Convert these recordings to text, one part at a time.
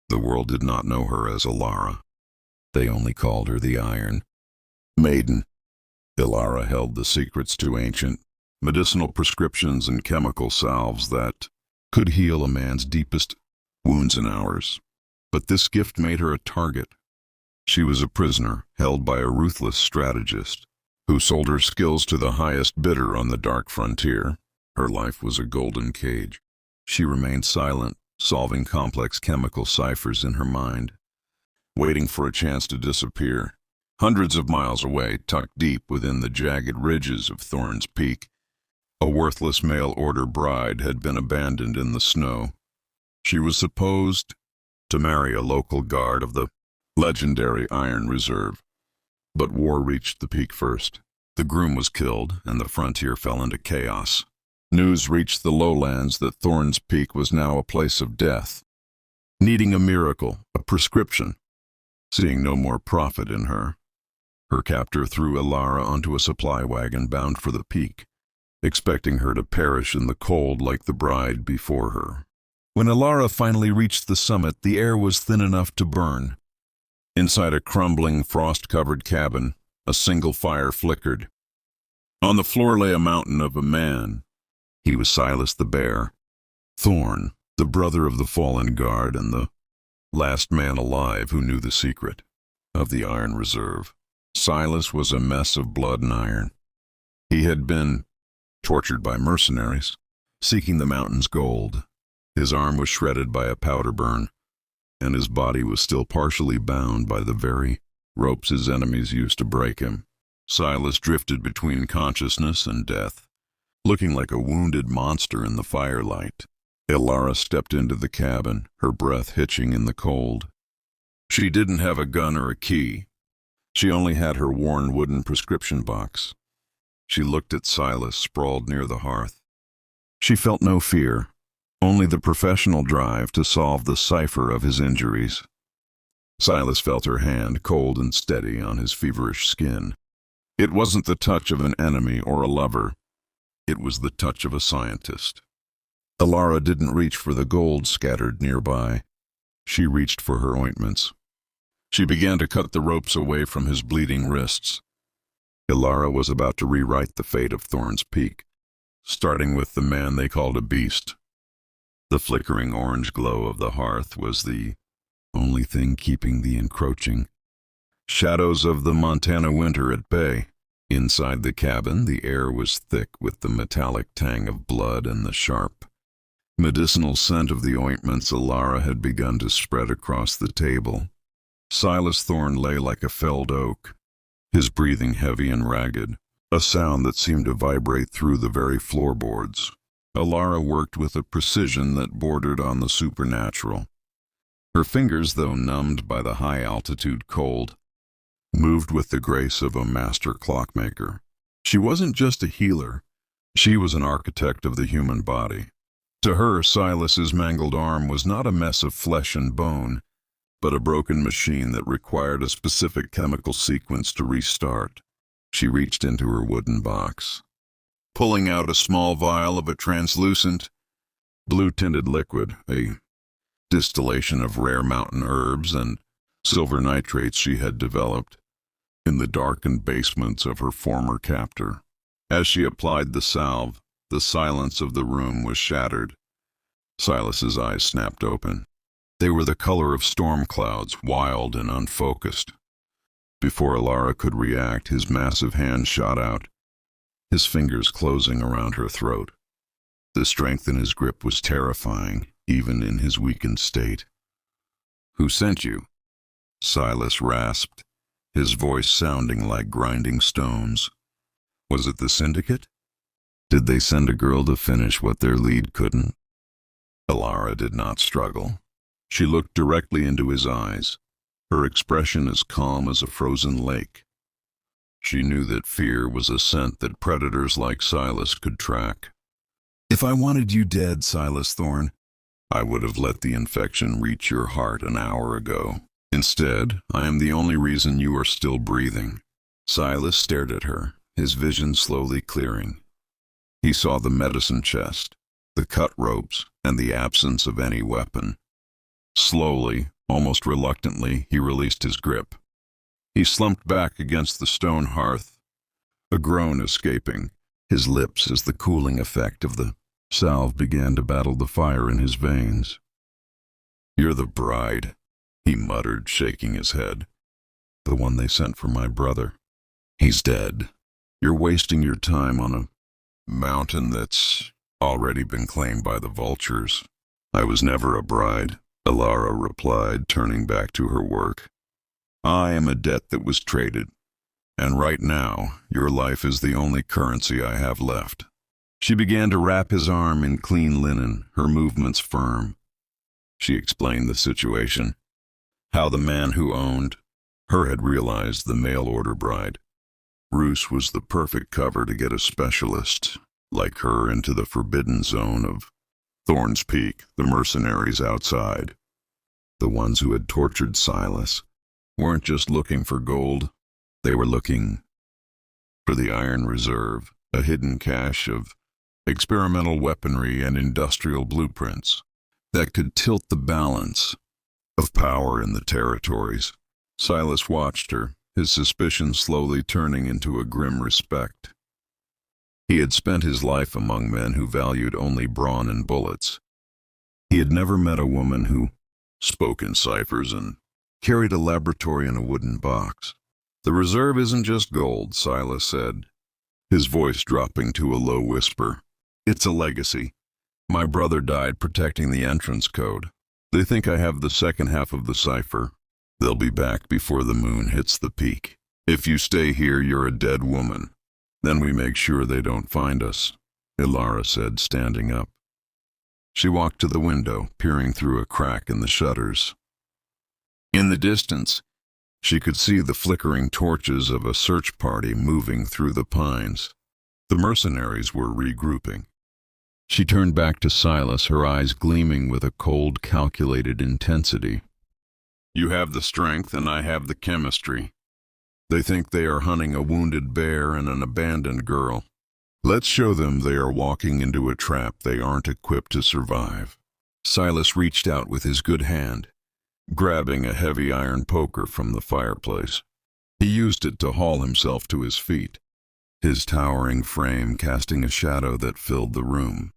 The world did not know her as Elara. They only called her the Iron Maiden. Elara held the secrets to ancient medicinal prescriptions and chemical salves that could heal a man's deepest wounds in hours. But this gift made her a target. She was a prisoner, held by a ruthless strategist, who sold her skills to the highest bidder on the dark frontier. Her life was a golden cage. She remained silent, solving complex chemical ciphers in her mind, waiting for a chance to disappear. Hundreds of miles away, tucked deep within the jagged ridges of Thorne's Peak, a worthless mail-order bride had been abandoned in the snow. She was supposed to marry a local guard of the legendary Iron Reserve. But war reached the peak first. The groom was killed, and the frontier fell into chaos. News reached the lowlands that Thorne's Peak was now a place of death. Needing a miracle, a prescription, seeing no more profit in her, her captor threw Elara onto a supply wagon bound for the peak, expecting her to perish in the cold like the bride before her. When Elara finally reached the summit, the air was thin enough to burn. Inside a crumbling, frost-covered cabin, a single fire flickered. On the floor lay a mountain of a man. He was Silas the Bear, Thorne, the brother of the fallen guard and the last man alive who knew the secret of the Iron Reserve. Silas was a mess of blood and iron. He had been tortured by mercenaries, seeking the mountain's gold. His arm was shredded by a powder burn, and his body was still partially bound by the very ropes his enemies used to break him. Silas drifted between consciousness and death, looking like a wounded monster in the firelight. Elara stepped into the cabin, her breath hitching in the cold. She didn't have a gun or a key. She only had her worn wooden prescription box. She looked at Silas sprawled near the hearth. She felt no fear, only the professional drive to solve the cipher of his injuries. Silas felt her hand, cold and steady, on his feverish skin. It wasn't the touch of an enemy or a lover. It was the touch of a scientist. Elara didn't reach for the gold scattered nearby. She reached for her ointments. She began to cut the ropes away from his bleeding wrists. Elara was about to rewrite the fate of Thorne's Peak, starting with the man they called a beast. The flickering orange glow of the hearth was the only thing keeping the encroaching shadows of the Montana winter at bay. Inside the cabin, the air was thick with the metallic tang of blood and the sharp, medicinal scent of the ointments Elara had begun to spread across the table. Silas Thorne lay like a felled oak, his breathing heavy and ragged, a sound that seemed to vibrate through the very floorboards. Elara worked with a precision that bordered on the supernatural. Her fingers, though numbed by the high-altitude cold, moved with the grace of a master clockmaker. She wasn't just a healer. She was an architect of the human body. To her, Silas's mangled arm was not a mess of flesh and bone, but a broken machine that required a specific chemical sequence to restart. She reached into her wooden box, pulling out a small vial of a translucent, blue-tinted liquid, a distillation of rare mountain herbs and silver nitrates she had developed in the darkened basements of her former captor. As she applied the salve, the silence of the room was shattered. Silas's eyes snapped open. They were the color of storm clouds, wild and unfocused. Before Elara could react, his massive hand shot out, his fingers closing around her throat. The strength in his grip was terrifying, even in his weakened state. "Who sent you?" Silas rasped, his voice sounding like grinding stones. "Was it the Syndicate? Did they send a girl to finish what their lead couldn't?" Elara did not struggle. She looked directly into his eyes, her expression as calm as a frozen lake. She knew that fear was a scent that predators like Silas could track. "If I wanted you dead, Silas Thorne, I would have let the infection reach your heart an hour ago. Instead, I am the only reason you are still breathing." Silas stared at her, his vision slowly clearing. He saw the medicine chest, the cut ropes, and the absence of any weapon. Slowly, Almost reluctantly, he released his grip. He slumped back against the stone hearth, a groan escaping his lips as the cooling effect of the salve began to battle the fire in his veins. "You're the bride," he muttered, shaking his head. "The one they sent for my brother. He's dead. You're wasting your time on a mountain that's already been claimed by the vultures." "I was never a bride," Elara replied, turning back to her work. "I am a debt that was traded, and right now your life is the only currency I have left." She began to wrap his arm in clean linen, her movements firm. She explained the situation, how the man who owned her had realized the mail-order bride. Roos was the perfect cover to get a specialist like her into the forbidden zone of Thorne's Peak, the mercenaries outside. The ones who had tortured Silas weren't just looking for gold, they were looking for the Iron Reserve, a hidden cache of experimental weaponry and industrial blueprints that could tilt the balance of power in the territories. Silas watched her, his suspicion slowly turning into a grim respect. He had spent his life among men who valued only brawn and bullets. He had never met a woman who spoke in ciphers and carried a laboratory in a wooden box. "The reserve isn't just gold," Silas said, his voice dropping to a low whisper. "It's a legacy. My brother died protecting the entrance code. They think I have the second half of the cipher. They'll be back before the moon hits the peak. If you stay here, you're a dead woman. Then we make sure they don't find us," Elara said, standing up. She walked to the window, peering through a crack in the shutters. In the distance, she could see the flickering torches of a search party moving through the pines. The mercenaries were regrouping. She turned back to Silas, her eyes gleaming with a cold, calculated intensity. "You have the strength and I have the chemistry. They think they are hunting a wounded bear and an abandoned girl. Let's show them they are walking into a trap they aren't equipped to survive." Silas reached out with his good hand, grabbing a heavy iron poker from the fireplace. He used it to haul himself to his feet, his towering frame casting a shadow that filled the room.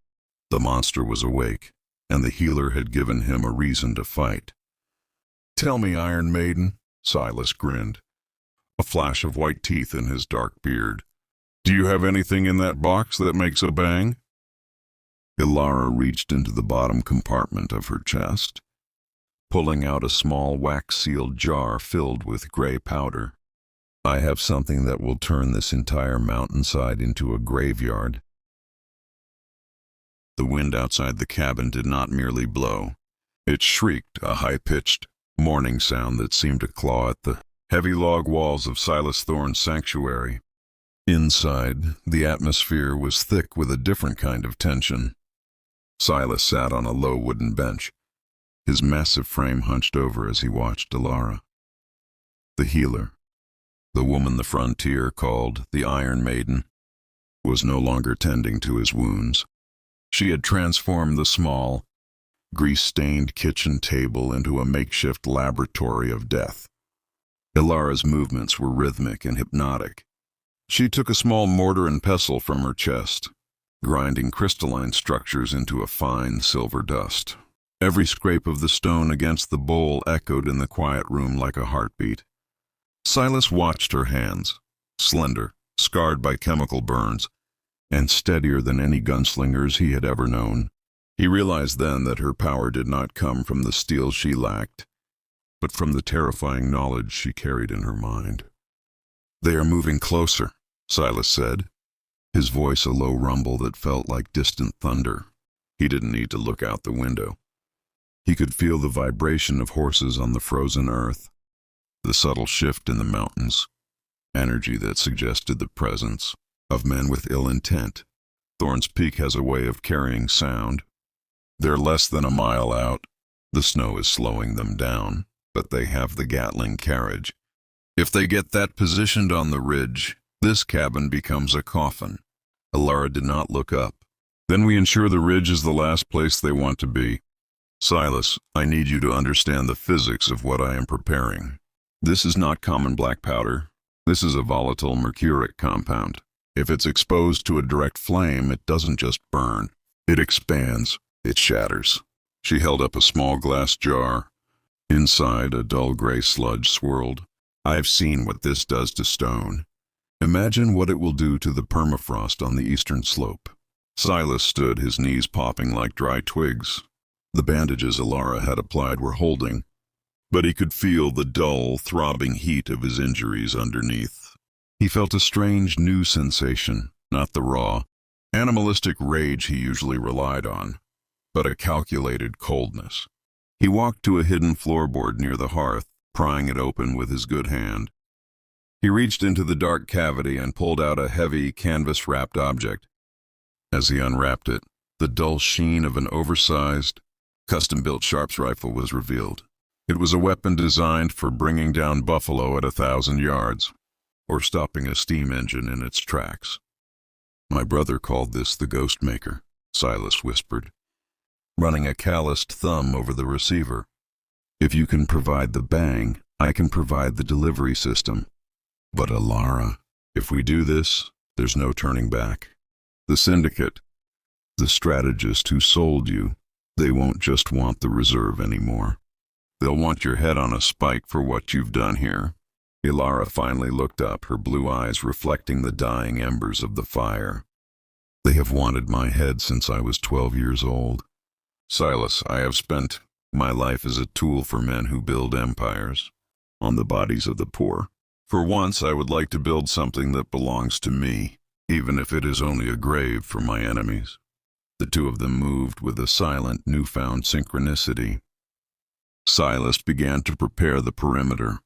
The monster was awake, and the healer had given him a reason to fight. "Tell me, Iron Maiden," Silas grinned, a flash of white teeth in his dark beard. "Do you have anything in that box that makes a bang?" Elara reached into the bottom compartment of her chest, pulling out a small wax-sealed jar filled with gray powder. "I have something that will turn this entire mountainside into a graveyard." The wind outside the cabin did not merely blow. It shrieked, a high-pitched, mourning sound that seemed to claw at the heavy log walls of Silas Thorne's sanctuary. Inside, the atmosphere was thick with a different kind of tension. Silas sat on a low wooden bench, his massive frame hunched over as he watched Elara. The healer, the woman the frontier called the Iron Maiden, was no longer tending to his wounds. She had transformed the small, grease-stained kitchen table into a makeshift laboratory of death. Elara's movements were rhythmic and hypnotic. She took a small mortar and pestle from her chest, grinding crystalline structures into a fine silver dust. Every scrape of the stone against the bowl echoed in the quiet room like a heartbeat. Silas watched her hands, slender, scarred by chemical burns, and steadier than any gunslingers he had ever known. He realized then that her power did not come from the steel she lacked, but from the terrifying knowledge she carried in her mind. "They are moving closer," Silas said, his voice a low rumble that felt like distant thunder. He didn't need to look out the window. He could feel the vibration of horses on the frozen earth, the subtle shift in the mountains, energy that suggested the presence of men with ill intent. Thorne's Peak has a way of carrying sound. They're less than a mile out. The snow is slowing them down, but they have the Gatling carriage. If they get that positioned on the ridge, this cabin becomes a coffin. Elara did not look up. "Then we ensure the ridge is the last place they want to be." Silas, I need you to understand the physics of what I am preparing. This is not common black powder. This is a volatile mercuric compound. If it's exposed to a direct flame, it doesn't just burn. It expands. It shatters. She held up a small glass jar. Inside, a dull gray sludge swirled. I've seen what this does to stone. Imagine what it will do to the permafrost on the eastern slope. Silas stood, his knees popping like dry twigs. The bandages Elara had applied were holding, but he could feel the dull, throbbing heat of his injuries underneath. He felt a strange new sensation, not the raw, animalistic rage he usually relied on, but a calculated coldness. He walked to a hidden floorboard near the hearth, prying it open with his good hand. He reached into the dark cavity and pulled out a heavy, canvas-wrapped object. As he unwrapped it, the dull sheen of an oversized, custom-built sharps rifle was revealed. It was a weapon designed for bringing down buffalo at 1,000 yards, or stopping a steam engine in its tracks. My brother called this the Ghost Maker, Silas whispered, running a calloused thumb over the receiver. If you can provide the bang, I can provide the delivery system. But Elara, if we do this, there's no turning back. The Syndicate, the strategist who sold you, they won't just want the reserve anymore. They'll want your head on a spike for what you've done here. Elara finally looked up, her blue eyes reflecting the dying embers of the fire. They have wanted my head since I was 12 years old. Silas, I have spent my life as a tool for men who build empires on the bodies of the poor. For once, I would like to build something that belongs to me, even if it is only a grave for my enemies. The two of them moved with a silent, newfound synchronicity. Silas began to prepare the perimeter,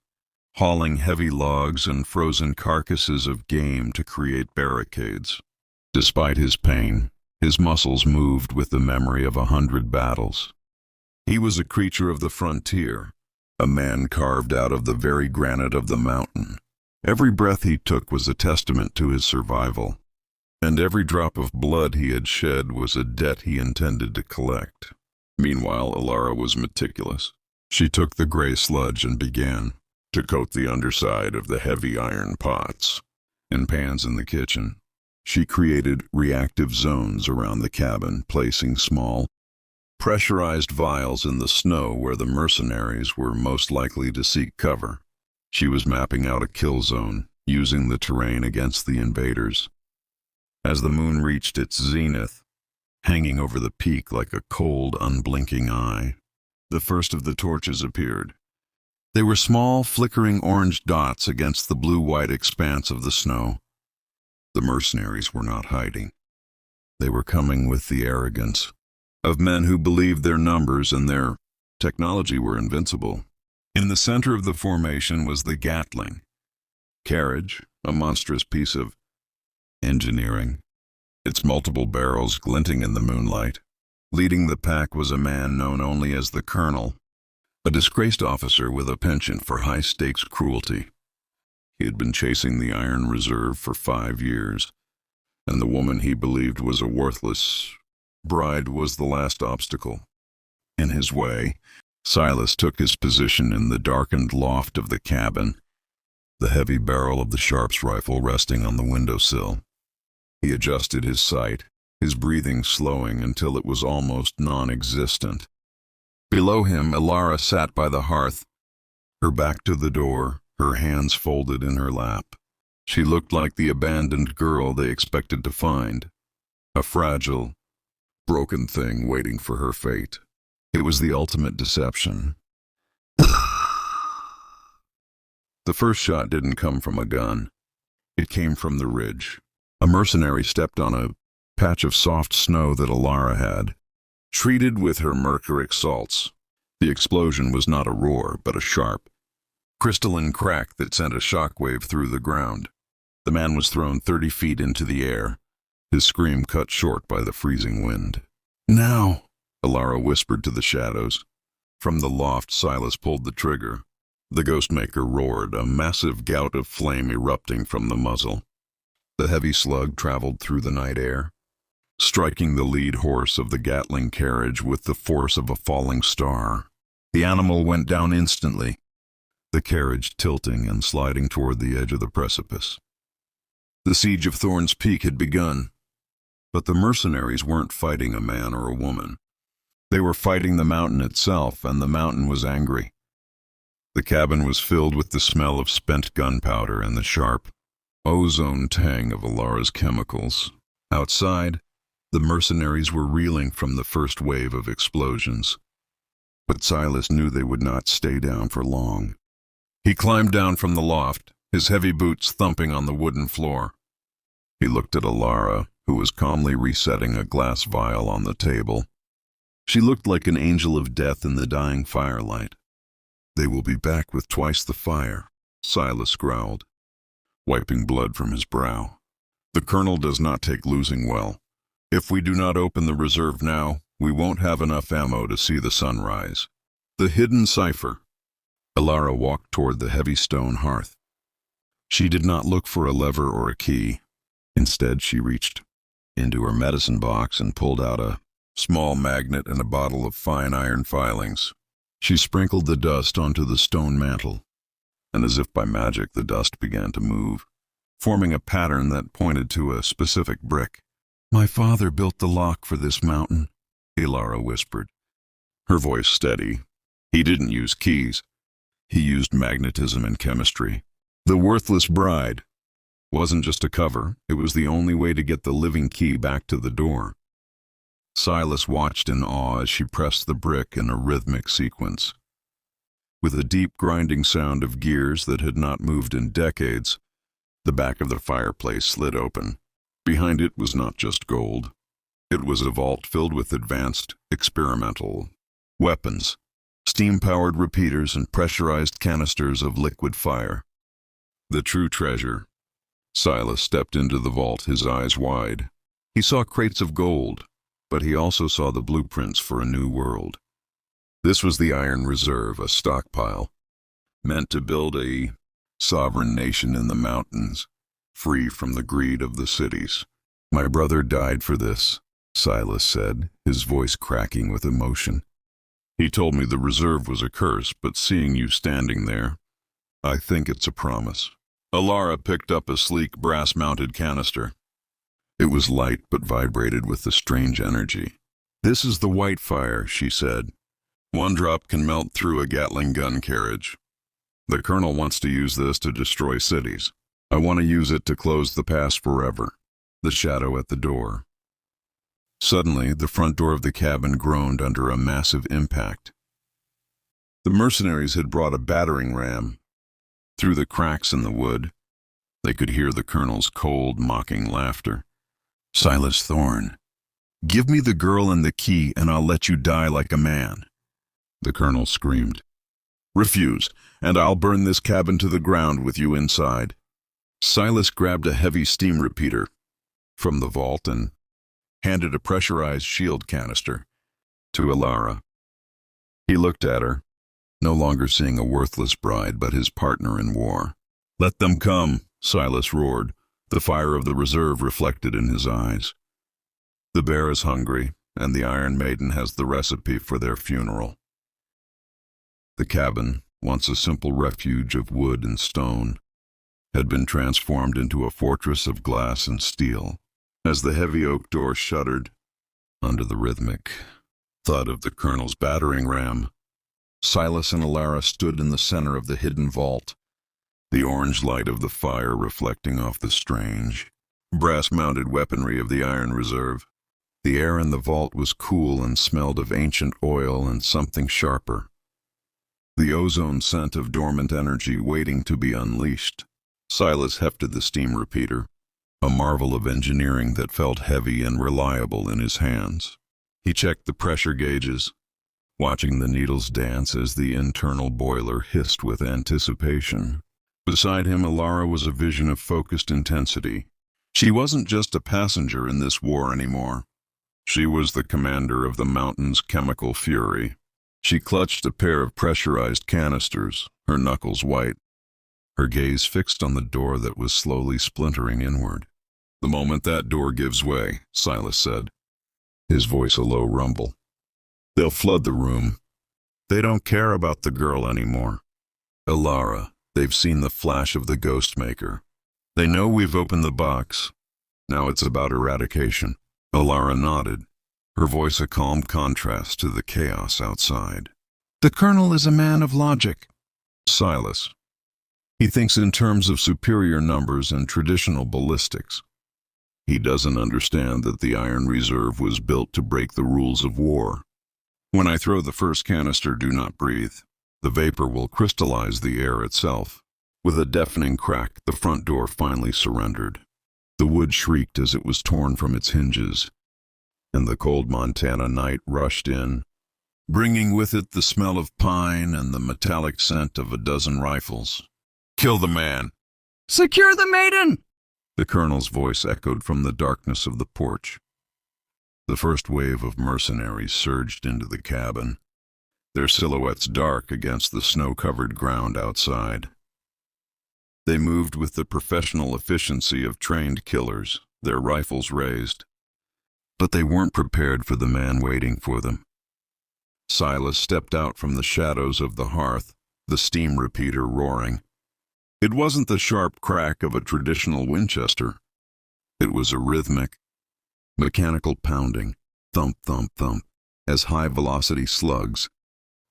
hauling heavy logs and frozen carcasses of game to create barricades. Despite his pain, his muscles moved with the memory of 100 battles. He was a creature of the frontier, a man carved out of the very granite of the mountain. Every breath he took was a testament to his survival, and every drop of blood he had shed was a debt he intended to collect. Meanwhile, Elara was meticulous. She took the gray sludge and began to coat the underside of the heavy iron pots and pans in the kitchen. She created reactive zones around the cabin, placing small, pressurized vials in the snow where the mercenaries were most likely to seek cover. She was mapping out a kill zone, using the terrain against the invaders. As the moon reached its zenith, hanging over the peak like a cold, unblinking eye, the first of the torches appeared. They were small, flickering orange dots against the blue-white expanse of the snow. The mercenaries were not hiding. They were coming with the arrogance of men who believed their numbers and their technology were invincible. In the center of the formation was the Gatling carriage, a monstrous piece of engineering, its multiple barrels glinting in the moonlight. Leading the pack was a man known only as the Colonel, a disgraced officer with a penchant for high-stakes cruelty. He had been chasing the Iron Reserve for 5 years, and the woman he believed was a worthless bride was the last obstacle. In his way, Silas took his position in the darkened loft of the cabin, the heavy barrel of the sharps rifle resting on the windowsill. He adjusted his sight, his breathing slowing until it was almost non-existent. Below him, Elara sat by the hearth, her back to the door, her hands folded in her lap. She looked like the abandoned girl they expected to find, a fragile, broken thing waiting for her fate. It was the ultimate deception. The first shot didn't come from a gun. It came from the ridge. A mercenary stepped on a patch of soft snow that Elara had, treated with her mercuric salts. The explosion was not a roar, but a sharp, crystalline crack that sent a shockwave through the ground. The man was thrown 30 feet into the air, his scream cut short by the freezing wind. "Now!" Elara whispered to the shadows. From the loft, Silas pulled the trigger. The Ghostmaker roared, a massive gout of flame erupting from the muzzle. The heavy slug traveled through the night air, striking the lead horse of the Gatling carriage with the force of a falling star. The animal went down instantly, the carriage tilting and sliding toward the edge of the precipice. The siege of Thorne's Peak had begun, but the mercenaries weren't fighting a man or a woman. They were fighting the mountain itself, and the mountain was angry. The cabin was filled with the smell of spent gunpowder and the sharp, ozone tang of Elara's chemicals. Outside, the mercenaries were reeling from the first wave of explosions. But Silas knew they would not stay down for long. He climbed down from the loft, his heavy boots thumping on the wooden floor. He looked at Elara, who was calmly resetting a glass vial on the table. She looked like an angel of death in the dying firelight. "They will be back with twice the fire," Silas growled, wiping blood from his brow. "The colonel does not take losing well. If we do not open the reserve now, we won't have enough ammo to see the sun rise." The hidden cipher. Elara walked toward the heavy stone hearth. She did not look for a lever or a key. Instead, she reached into her medicine box and pulled out a small magnet and a bottle of fine iron filings. She sprinkled the dust onto the stone mantle, and as if by magic the dust began to move, forming a pattern that pointed to a specific brick. "My father built the lock for this mountain," Elara whispered, her voice steady. "He didn't use keys. He used magnetism and chemistry. The worthless bride wasn't just a cover, it was the only way to get the living key back to the door." Silas watched in awe as she pressed the brick in a rhythmic sequence. With a deep grinding sound of gears that had not moved in decades, the back of the fireplace slid open. Behind it was not just gold. It was a vault filled with advanced, experimental weapons, steam-powered repeaters and pressurized canisters of liquid fire. The true treasure. Silas stepped into the vault, his eyes wide. He saw crates of gold, but he also saw the blueprints for a new world. This was the Iron Reserve, a stockpile, meant to build a sovereign nation in the mountains, free from the greed of the cities. "My brother died for this," Silas said, his voice cracking with emotion. "He told me the reserve was a curse, but seeing you standing there, I think it's a promise." Elara picked up a sleek brass-mounted canister. It was light but vibrated with a strange energy. "This is the white fire," she said. "One drop can melt through a Gatling gun carriage. The colonel wants to use this to destroy cities. I want to use it to close the past forever." The shadow at the door. Suddenly, the front door of the cabin groaned under a massive impact. The mercenaries had brought a battering ram. Through the cracks in the wood, they could hear the colonel's cold, mocking laughter. "Silas Thorne, give me the girl and the key and I'll let you die like a man." The colonel screamed. "Refuse, and I'll burn this cabin to the ground with you inside." Silas grabbed a heavy steam repeater from the vault and handed a pressurized shield canister to Elara. He looked at her, no longer seeing a worthless bride but his partner in war. "Let them come," Silas roared, the fire of the reserve reflected in his eyes. "The bear is hungry, and the Iron Maiden has the recipe for their funeral." The cabin, once a simple refuge of wood and stone, had been transformed into a fortress of glass and steel. As the heavy oak door shuddered under the rhythmic thud of the colonel's battering ram, Silas and Elara stood in the center of the hidden vault, the orange light of the fire reflecting off the strange, brass-mounted weaponry of the Iron Reserve. The air in the vault was cool and smelled of ancient oil and something sharper, the ozone scent of dormant energy waiting to be unleashed. Silas hefted the steam repeater, a marvel of engineering that felt heavy and reliable in his hands. He checked the pressure gauges, watching the needles dance as the internal boiler hissed with anticipation. Beside him, Elara was a vision of focused intensity. She wasn't just a passenger in this war anymore. She was the commander of the mountain's chemical fury. She clutched a pair of pressurized canisters, her knuckles white, her gaze fixed on the door that was slowly splintering inward. The moment that door gives way, Silas said, his voice a low rumble. They'll flood the room. They don't care about the girl anymore. Elara, they've seen the flash of the ghost maker. They know we've opened the box. Now it's about eradication. Elara nodded, her voice a calm contrast to the chaos outside. The Colonel is a man of logic. Silas. He thinks in terms of superior numbers and traditional ballistics. He doesn't understand that the Iron Reserve was built to break the rules of war. When I throw the first canister, do not breathe. The vapor will crystallize the air itself. With a deafening crack, the front door finally surrendered. The wood shrieked as it was torn from its hinges, and the cold Montana night rushed in, bringing with it the smell of pine and the metallic scent of a dozen rifles. Kill the man! Secure the Maiden! The Colonel's voice echoed from the darkness of the porch. The first wave of mercenaries surged into the cabin, their silhouettes dark against the snow-covered ground outside. They moved with the professional efficiency of trained killers, their rifles raised. But they weren't prepared for the man waiting for them. Silas stepped out from the shadows of the hearth, the steam repeater roaring. It wasn't the sharp crack of a traditional Winchester. It was a rhythmic, mechanical pounding, thump, thump, thump, as high-velocity slugs,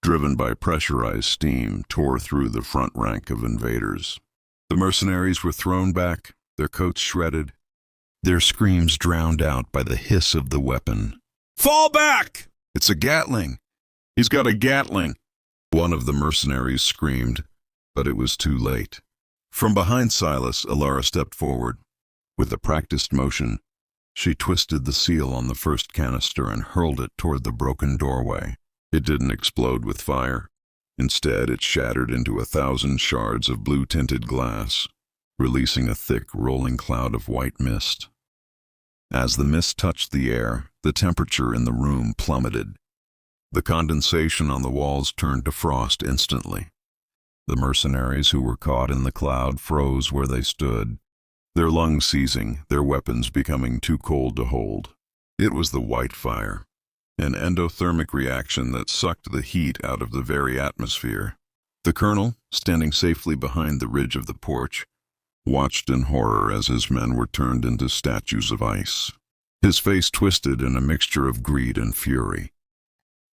driven by pressurized steam, tore through the front rank of invaders. The mercenaries were thrown back, their coats shredded, their screams drowned out by the hiss of the weapon. Fall back! It's a Gatling! He's got a Gatling! One of the mercenaries screamed, but it was too late. From behind Silas, Elara stepped forward. With a practiced motion, she twisted the seal on the first canister and hurled it toward the broken doorway. It didn't explode with fire. Instead, it shattered into 1,000 shards of blue-tinted glass, releasing a thick, rolling cloud of white mist. As the mist touched the air, the temperature in the room plummeted. The condensation on the walls turned to frost instantly. The mercenaries who were caught in the cloud froze where they stood, their lungs seizing, their weapons becoming too cold to hold. It was the white fire, an endothermic reaction that sucked the heat out of the very atmosphere. The Colonel, standing safely behind the ridge of the porch, watched in horror as his men were turned into statues of ice. His face twisted in a mixture of greed and fury.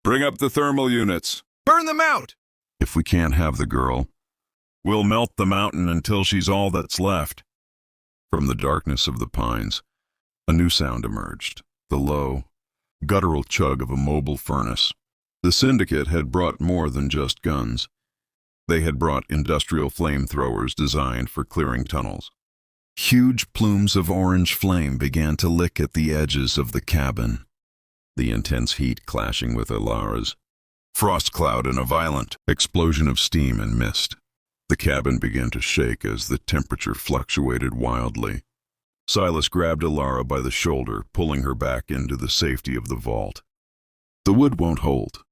Bring up the thermal units! Burn them out! If we can't have the girl, we'll melt the mountain until she's all that's left. From the darkness of the pines, a new sound emerged, the low, guttural chug of a mobile furnace. The Syndicate had brought more than just guns. They had brought industrial flamethrowers designed for clearing tunnels. Huge plumes of orange flame began to lick at the edges of the cabin, the intense heat clashing with Elara's. Frost cloud and a violent explosion of steam and mist. The cabin began to shake as the temperature fluctuated wildly. Silas grabbed Elara by the shoulder, pulling her back into the safety of the vault. The wood won't hold.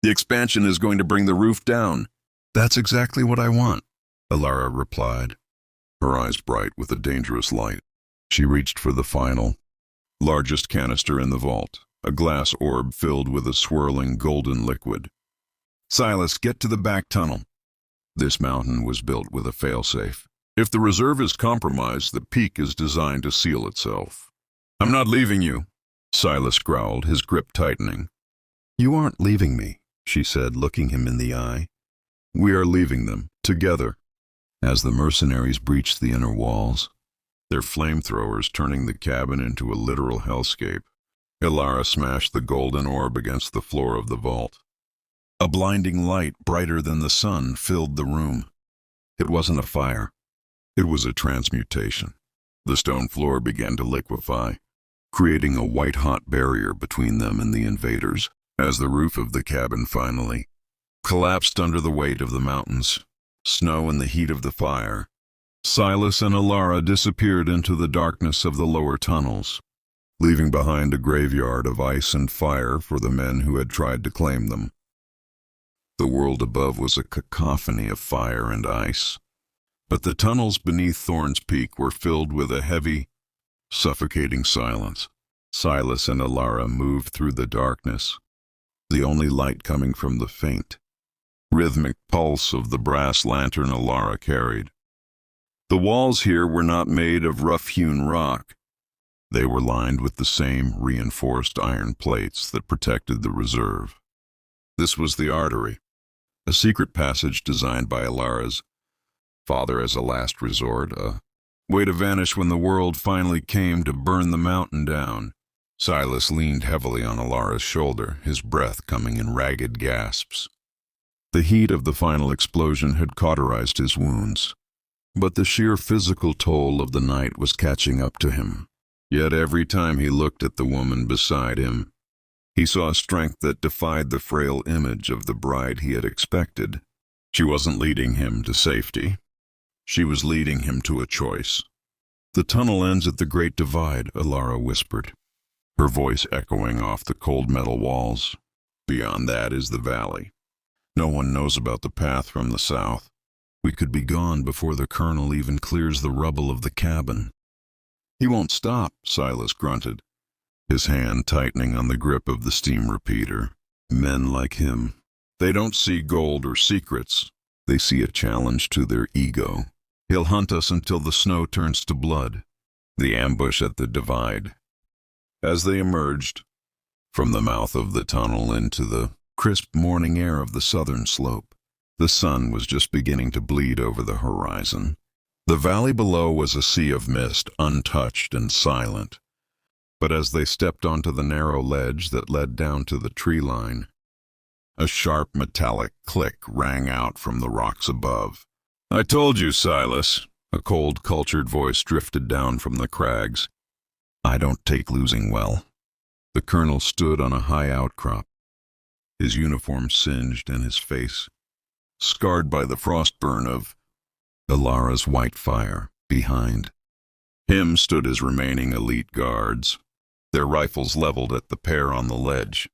The expansion is going to bring the roof down. That's exactly what I want, Elara replied, her eyes bright with a dangerous light. She reached for the final, largest canister in the vault, a glass orb filled with a swirling golden liquid. Silas, get to the back tunnel. This mountain was built with a failsafe. If the reserve is compromised, the peak is designed to seal itself. I'm not leaving you, Silas growled, his grip tightening. You aren't leaving me, she said, looking him in the eye. We are leaving them, together. As the mercenaries breached the inner walls, their flamethrowers turning the cabin into a literal hellscape, Elara smashed the golden orb against the floor of the vault. A blinding light, brighter than the sun, filled the room. It wasn't a fire. It was a transmutation. The stone floor began to liquefy, creating a white-hot barrier between them and the invaders, as the roof of the cabin finally collapsed under the weight of the mountains, snow and the heat of the fire. Silas and Elara disappeared into the darkness of the lower tunnels, leaving behind a graveyard of ice and fire for the men who had tried to claim them. The world above was a cacophony of fire and ice, but the tunnels beneath Thorne's Peak were filled with a heavy, suffocating silence. Silas and Elara moved through the darkness, the only light coming from the faint, rhythmic pulse of the brass lantern Elara carried. The walls here were not made of rough-hewn rock. They were lined with the same reinforced iron plates that protected the reserve. This was the artery, a secret passage designed by Elara's father as a last resort, a way to vanish when the world finally came to burn the mountain down. Silas leaned heavily on Elara's shoulder, his breath coming in ragged gasps. The heat of the final explosion had cauterized his wounds, but the sheer physical toll of the night was catching up to him. Yet every time he looked at the woman beside him, he saw strength that defied the frail image of the bride he had expected. She wasn't leading him to safety. She was leading him to a choice. "The tunnel ends at the Great Divide," Elara whispered, her voice echoing off the cold metal walls. "Beyond that is the valley. No one knows about the path from the south. We could be gone before the colonel even clears the rubble of the cabin." "He won't stop," Silas grunted, his hand tightening on the grip of the steam repeater. Men like him, they don't see gold or secrets. They see a challenge to their ego. "He'll hunt us until the snow turns to blood." The ambush at the divide. As they emerged from the mouth of the tunnel into the crisp morning air of the southern slope, the sun was just beginning to bleed over the horizon. The valley below was a sea of mist, untouched and silent. But as they stepped onto the narrow ledge that led down to the tree line, a sharp metallic click rang out from the rocks above. "I told you, Silas," a cold, cultured voice drifted down from the crags. "I don't take losing well." The colonel stood on a high outcrop, his uniform singed and his face scarred by the frostburn of Elara's white fire. Behind him stood his remaining elite guards, their rifles leveled at the pair on the ledge.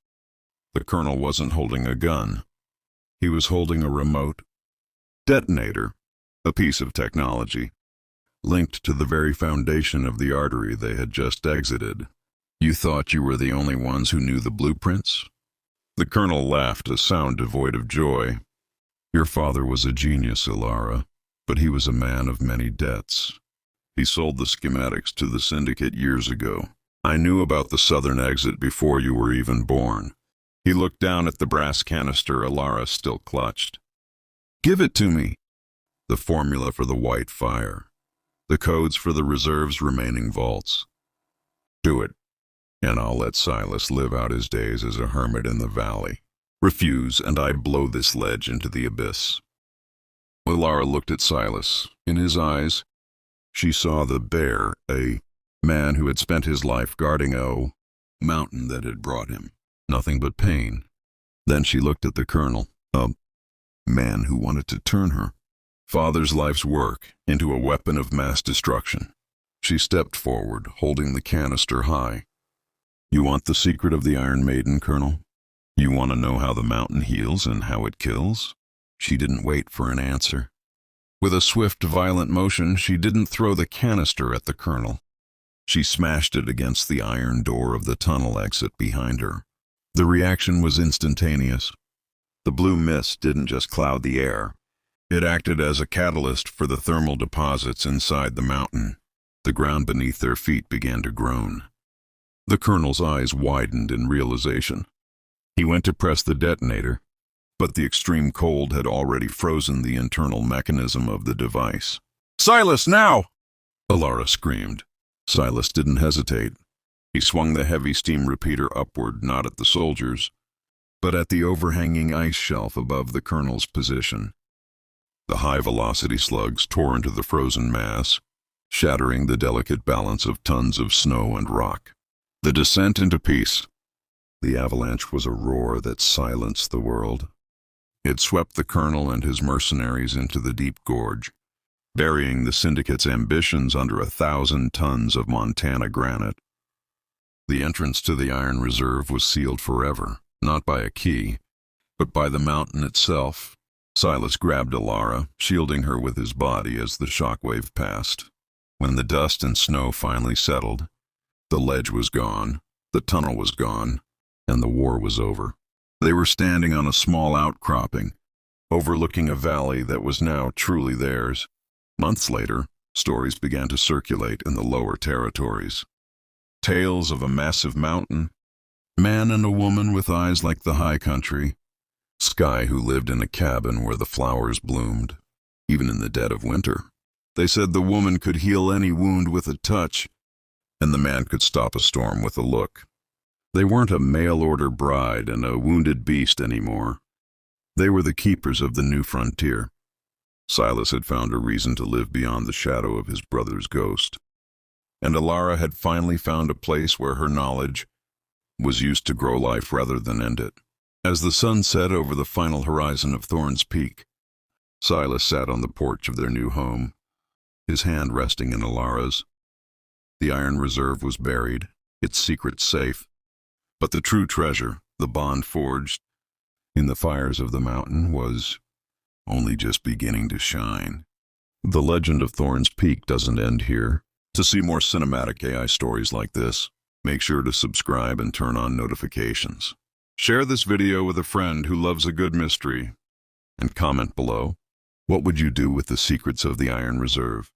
The colonel wasn't holding a gun. He was holding a remote detonator, a piece of technology linked to the very foundation of the artery they had just exited. "You thought you were the only ones who knew the blueprints?" The colonel laughed, a sound devoid of joy. "Your father was a genius, Elara, but he was a man of many debts. He sold the schematics to the Syndicate years ago. I knew about the southern exit before you were even born." He looked down at the brass canister Elara still clutched. "Give it to me." The formula for the white fire. The codes for the reserve's remaining vaults. "Do it, and I'll let Silas live out his days as a hermit in the valley. Refuse, and I blow this ledge into the abyss." Elara looked at Silas. In his eyes, she saw the bear, a man who had spent his life guarding a mountain that had brought him nothing but pain. Then she looked at the colonel, a man who wanted to turn her father's life's work into a weapon of mass destruction. She stepped forward, holding the canister high. "You want the secret of the Iron Maiden, Colonel? You want to know how the mountain heals and how it kills?" She didn't wait for an answer. With a swift, violent motion, she didn't throw the canister at the colonel. She smashed it against the iron door of the tunnel exit behind her. The reaction was instantaneous. The blue mist didn't just cloud the air. It acted as a catalyst for the thermal deposits inside the mountain. The ground beneath their feet began to groan. The colonel's eyes widened in realization. He went to press the detonator, but the extreme cold had already frozen the internal mechanism of the device. "Silas, now!" Elara screamed. Silas didn't hesitate. He swung the heavy steam repeater upward, not at the soldiers, but at the overhanging ice shelf above the colonel's position. The high-velocity slugs tore into the frozen mass, shattering the delicate balance of tons of snow and rock. The descent into peace. The avalanche was a roar that silenced the world. It swept the colonel and his mercenaries into the deep gorge, burying the Syndicate's ambitions under 1,000 tons of Montana granite. The entrance to the Iron Reserve was sealed forever, not by a key, but by the mountain itself. Silas grabbed Elara, shielding her with his body as the shockwave passed. When the dust and snow finally settled, the ledge was gone, the tunnel was gone, and the war was over. They were standing on a small outcropping, overlooking a valley that was now truly theirs. Months later, stories began to circulate in the lower territories. Tales of a massive mountain, man and a woman with eyes like the high country, Sky who lived in a cabin where the flowers bloomed, even in the dead of winter. They said the woman could heal any wound with a touch, and the man could stop a storm with a look. They weren't a mail-order bride and a wounded beast anymore. They were the keepers of the new frontier. Silas had found a reason to live beyond the shadow of his brother's ghost, and Elara had finally found a place where her knowledge was used to grow life rather than end it. As the sun set over the final horizon of Thorne's Peak, Silas sat on the porch of their new home, his hand resting in Elara's. The iron reserve was buried, its secrets safe, but the true treasure, the bond forged in the fires of the mountain, was only just beginning to shine. The legend of Thorne's Peak doesn't end here. To see more cinematic AI stories like this, make sure to subscribe and turn on notifications. Share this video with a friend who loves a good mystery, and comment below, what would you do with the secrets of the Iron Reserve?